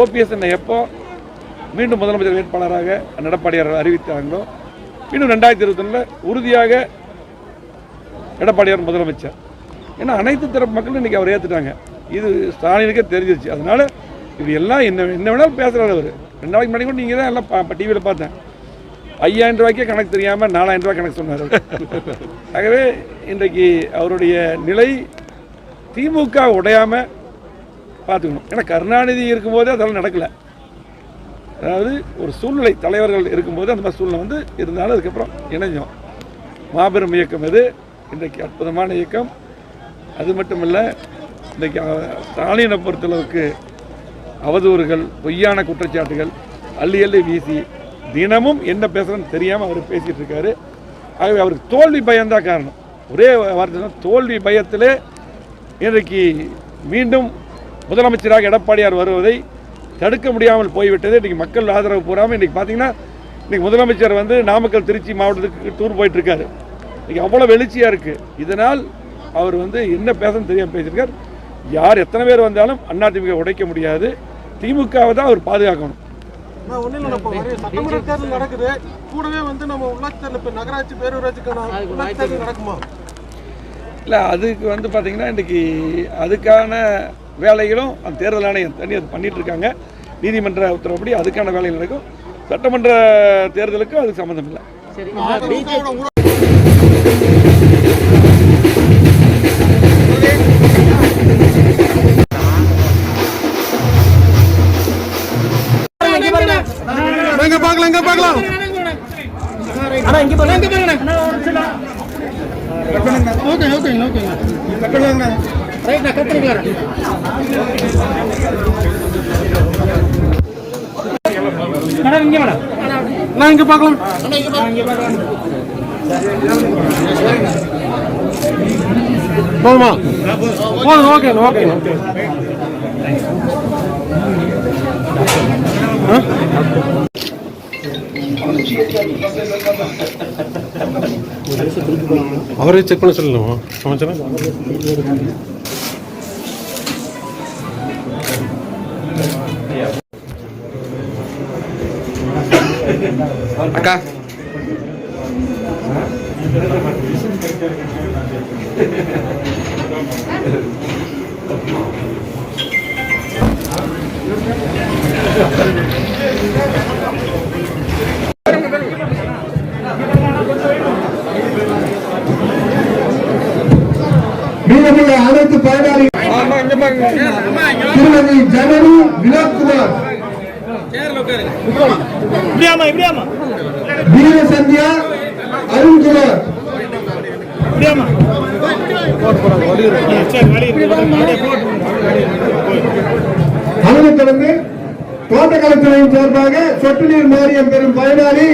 OPS எப்போ மீண்டும் முதலமைச்சர் வேட்பாளராக எடப்பாடியார் அறிவித்தாங்களோ இன்னும் 2021 உறுதியாக எடப்பாடியார் முதலமைச்சர். ஏன்னா அனைத்து தரப்பு மக்களும் இன்றைக்கி அவர் ஏற்றுட்டாங்க. இது ஸ்டாலினுக்கே தெரிஞ்சிருச்சு. அதனால் இது எல்லாம் என்ன வேணாலும் பேசுகிறார் அவர். 2 நாளைக்கு முன்னாடி கூட நீங்கள் தான் எல்லாம் டிவியில் பார்த்தேன். 5000 ரூபாய்க்கே கணக்கு தெரியாமல் 4000 ரூபாய் கணக்கு சொன்னார். ஆகவே இன்றைக்கு அவருடைய நிலை திமுக உடையாமல் பார்த்துக்கணும். ஏன்னா கருணாநிதி இருக்கும்போதே அதெல்லாம் நடக்கலை. அதாவது ஒரு சூழ்நிலை தலைவர்கள் இருக்கும்போது அந்த மாதிரி சூழ்நிலை இருந்தாலும் அதுக்கப்புறம் இணைஞ்சோம். மாபெரும் இயக்கம் இது. இன்றைக்கு அற்புதமான இயக்கம். அது மட்டும் இல்லை, இன்றைக்கி ஸ்டாலினை பொறுத்தளவுக்கு அவதூறுகள், பொய்யான குற்றச்சாட்டுகள் அள்ளி வீசி தினமும் என்ன பேசுகிறேன்னு தெரியாமல் அவர் பேசிகிட்டு இருக்காரு. ஆகவே அவருக்கு தோல்வி பயம்தான் காரணம். ஒரே வார்த்தை, தோல்வி பயத்திலே இன்றைக்கு மீண்டும் முதலமைச்சராக எடப்பாடியார் வருவதை தடுக்க முடியாமல் போய்விட்டது. இன்றைக்கி மக்கள் ஆதரவு பூராமல் இன்றைக்கி பார்த்தீங்கன்னா இன்றைக்கி முதலமைச்சர் நாமக்கல் திருச்சி மாவட்டத்துக்கு டூர் போயிட்டுருக்காரு. இன்றைக்கி அவ்வளோ வெளிச்சியாக இருக்குது. இதனால் அவர் என்ன பேசணும்னு தெரியாமல் பேசியிருக்கார். யார் எத்தனை பேர் வந்தாலும் அதிமுக உடைக்க முடியாது. திமுகவை தான் அவர் பாதுகாக்கணும். சட்டமன்ற தேர்தல் நடக்குது, கூடவே நம்ம உள்ளாட்சி தேர்தல், இப்போ நகராட்சி பேரூராட்சிக்கான உள்ளாட்சி தேர்தல் நடக்குமா? இல்லை, அதுக்கு பார்த்தீங்கன்னா இன்றைக்கி அதுக்கான வேலைகளும் அந்த தேர்தல் ஆணையம் தண்ணி அது பண்ணிகிட்டு இருக்காங்க. நீதிமன்ற உத்தரவுப்படி அதுக்கான வேலைகள் நடக்கும். சட்டமன்ற தேர்தலுக்கு அதுக்கு சம்மந்தம் இல்லை. பார்க்கலாம். அண்ணா இங்க பாருங்க. Okay okay okay. கட்டலாங்க. ரைட் நான் கட்டறீங்களா? மேடம் இங்க மேடம். நான் இங்க பார்க்கலாம். அண்ணா இங்க பார்க்கலாம். போமா. Okay okay okay. அவரே செக் பண்ண சொல்லலாமா சமாச்சாரம்? அக்கா அனைத்து பயனாளிகள் திருமதி ஜனனி வினோத்குமார், வீரசந்தியா அருண்குமார், அதனைத் தொடர்ந்து தோட்டக்கலைத்துறையின் சார்பாக சொட்டு நீர் மானியம் பெறும் பயனாளி